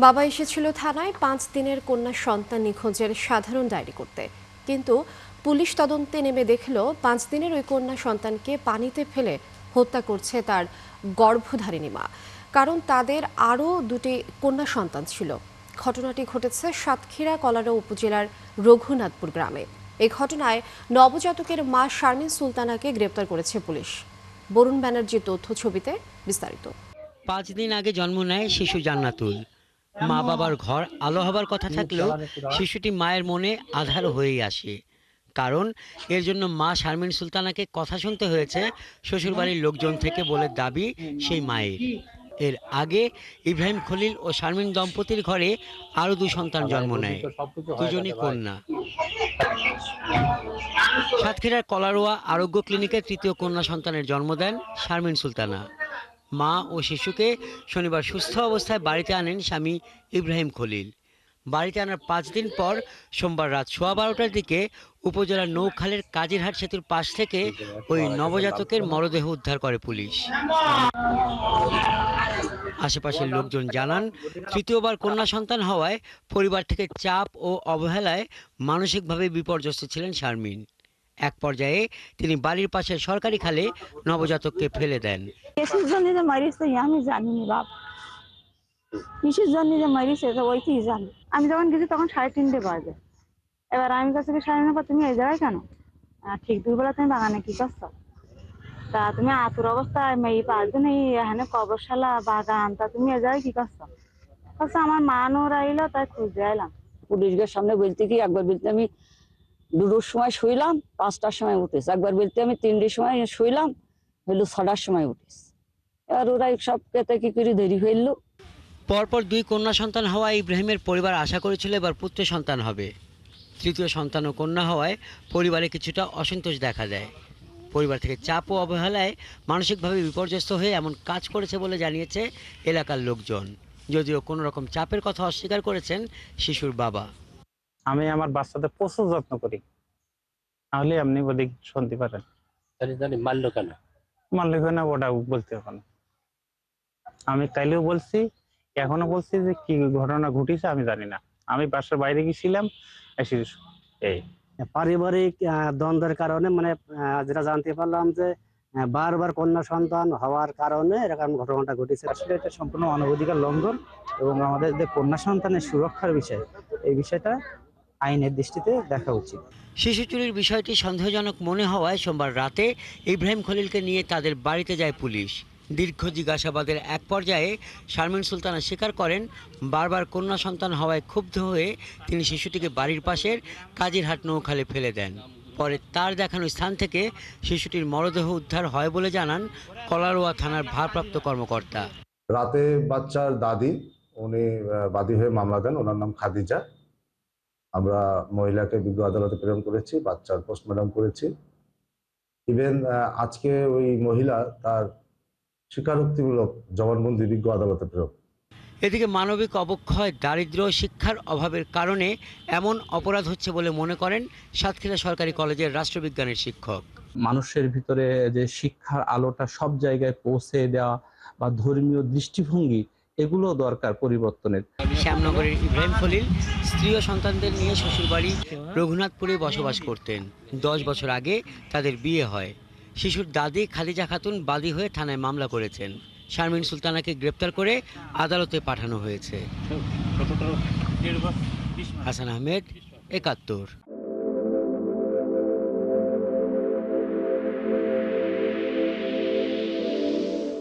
বাবা এসেছিল থানায় 5 দিনের কন্যা সন্তান নিখোঁজের সাধারণ ডায়েরি করতে, কিন্তু পুলিশ তদন্তে নেমে দেখল 5 দিনের ওই কন্যা সন্তানকে পানিতে ফেলে হত্যা করছে তার গর্ভধারিণী মা। কারণ তাদের আরও দুটি কন্যা সন্তান ছিল। ঘটনাটি ঘটেছে সাতক্ষীরা কলারো উপজেলার রঘুনাথপুর গ্রামে। এই ঘটনায় নবজাতকের মা শারমিন সুলতানাকে গ্রেপ্তার করেছে পুলিশ। বরুণ ব্যানার্জির তথ্য ছবিতে বিস্তারিত। 5 দিন আগে জন্ম নেয় শিশু জান্নাতুল। মা বাবার ঘর আলো হবার কথা থাকলেও শিশুটি মায়ের মনে আঁধার হয়েই আসে। কারণ এর জন্য মা শারমিন সুলতানাকে কথা শুনতে হয়েছে শ্বশুরবাড়ির লোকজন থেকে বলে দাবি সেই মায়ের। এর আগে ইব্রাহিম খলিল ও শারমিন দম্পতির ঘরে আরও 2 সন্তান জন্ম নেয়, দুজনই কন্যা। সাতক্ষীরার কলারোয়া আরোগ্য ক্লিনিকে তৃতীয় কন্যা সন্তানের জন্ম দেন শারমিন সুলতানা। মা ও শিশুকে শনিবার সুস্থ অবস্থায় বাড়িতে আনেন স্বামী ইব্রাহিম খলিল। বাড়িতে আনার 5 দিন পর সোমবার রাত 12:15টার দিকে উপজেলার নৌখালের কাজিরহাট সেতুর পাশ থেকে ওই নবজাতকের মরদেহ উদ্ধার করে পুলিশ। আশেপাশের লোকজন জানান, তৃতীয়বার কন্যা সন্তান হওয়ায় পরিবার থেকে চাপ ও অবহেলায় মানসিকভাবে বিপর্যস্ত ছিলেন শারমিন। এক পর্যায়ে তিনি বাড়ির পাশে সরকারি খালে নবজাতককে ফেলে দেন। কিসের জন্য যে মারিছে আমি জানি না বাপ, কিসের জন্য যে মারিছে ওই কি জানি। আমি যখন গেছি তখন 3:30 বাজে। এবার আমি কাছে কি সাড়ে 9 তুমি এই জায়গায় কেন? ঠিক দুপুরবেলা তুমি বাগানে কি করছো? তা তুমি আতুর অবস্থায় মেয়ে 5 দিন এখানে কবরশালা বাগান, তা তুমি এই জায়গায় কি করছো? আমার মা নোর আইলো তাই খুঁজে এলাম। পুলিশের সামনে বলতে কি একবার বলতে আমি 2টার সময় শুইলাম, 5টার সময় উঠেছি। একবার বলতে আমি 3টার সময় শুইলাম, হইলো 6টার সময় উঠেছি। এবার ওরা সব কেতে কি করে দেরি হইলো। পরপর 2 কন্যা সন্তান হওয়ায় ইব্রাহিমের পরিবার আশা করেছিল এবার পুত্র সন্তান হবে। তৃতীয় সন্তান ও কন্যা হওয়ায় পরিবারে কিছুটা অসন্তোষ দেখা দেয়। পরিবার থেকে চাপ ও অবহেলায় মানসিকভাবে বিপর্যস্ত হয়ে এমন কাজ করেছে বলে জানিয়েছে এলাকার লোকজন। যদিও কোনো রকম চাপের কথা অস্বীকার করেছেন শিশুর বাবা। আমি আমার বাচ্চাদের প্রচুর যত্ন করি, তাহলে আপনি বলে শুনতে পারেন। মারলো কেন ওটা বলতে হবে না। আমি তাইলেও বলছি, এখনো বলছি যে কি ঘটনা ঘটেছে আমি জানি না। আমি বাসার বাইরে গেছিলাম, এই পারিবারিক দ্বন্দ্বের কারণে মানে যেটা জানতে পারলাম যে বারবার কন্যা সন্তান হওয়ার কারণে এরকম ঘটনাটা ঘটেছে। আসলে এটা সম্পূর্ণ মানবাধিকার লঙ্ঘন এবং আমাদের যে কন্যা সন্তানের সুরক্ষার বিষয়, এই বিষয়টা আইনের দৃষ্টিতে দেখা উচিত। শিশু চুরির বিষয়টি সন্দেহজনক মনে হওয়ায় সোমবার রাতে ইব্রাহিম খলিলকে নিয়ে তাদের বাড়িতে যায় পুলিশ। দীর্ঘ জিজ্ঞাসাবাদের এক পর্যায়ে শারমিন সুলতানা স্বীকার করেন, বারবার কন্যা সন্তান হওয়ায় ক্ষুব্ধ হয়ে তিনি শিশুটিকে বাড়ির পাশের কাজিরহাট নৌখালে ফেলে দেন। পরে তার দেখানো স্থান থেকে শিশুটির মরদেহ উদ্ধার হয় বলে জানান কলারোয়া থানার ভারপ্রাপ্ত কর্মকর্তা। রাতে বাচ্চার দাদি উনি বাদী হয়ে মামলা দেন, ওনার নাম খাদিজা। আমরা মহিলাকে বিজ্ঞ আদালতে প্রেরণ করেছি, বাচ্চার পোস্টমর্টম করেছি। ইভেন আজকে ওই মহিলা তার স্বীকারোক্তিমূলক জবানবন্দি বিজ্ঞ আদালতে প্রেরণ। এদিকে মানবিক অবক্ষয়, দারিদ্র্য, শিক্ষার অভাবের কারণে এমন অপরাধ হচ্ছে বলে মনে করেন সাতক্ষীরা সরকারি কলেজের রাষ্ট্রবিজ্ঞানের শিক্ষক। মানুষের ভিতরে যে শিক্ষার আলোটা সব জায়গায় পৌঁছে দেওয়া বা ধর্মীয় দৃষ্টিভঙ্গি, এগুলো দরকার পরিবর্তনের। শ্যামনগরের ইব্রাহিম খলিল স্ত্রী ও সন্তানদের নিয়ে শ্বশুরবাড়ি রঘুনাথপুরে বসবাস করতেন। 10 বছর আগে তাদের বিয়ে হয়। শিশুর দাদি খাদিজা খাতুন বাদী হয়ে থানায় মামলা করেছেন। শারমিন সুলতানাকে গ্রেপ্তার করে আদালতে পাঠানো হয়েছে। হাসান আহমেদ, 71।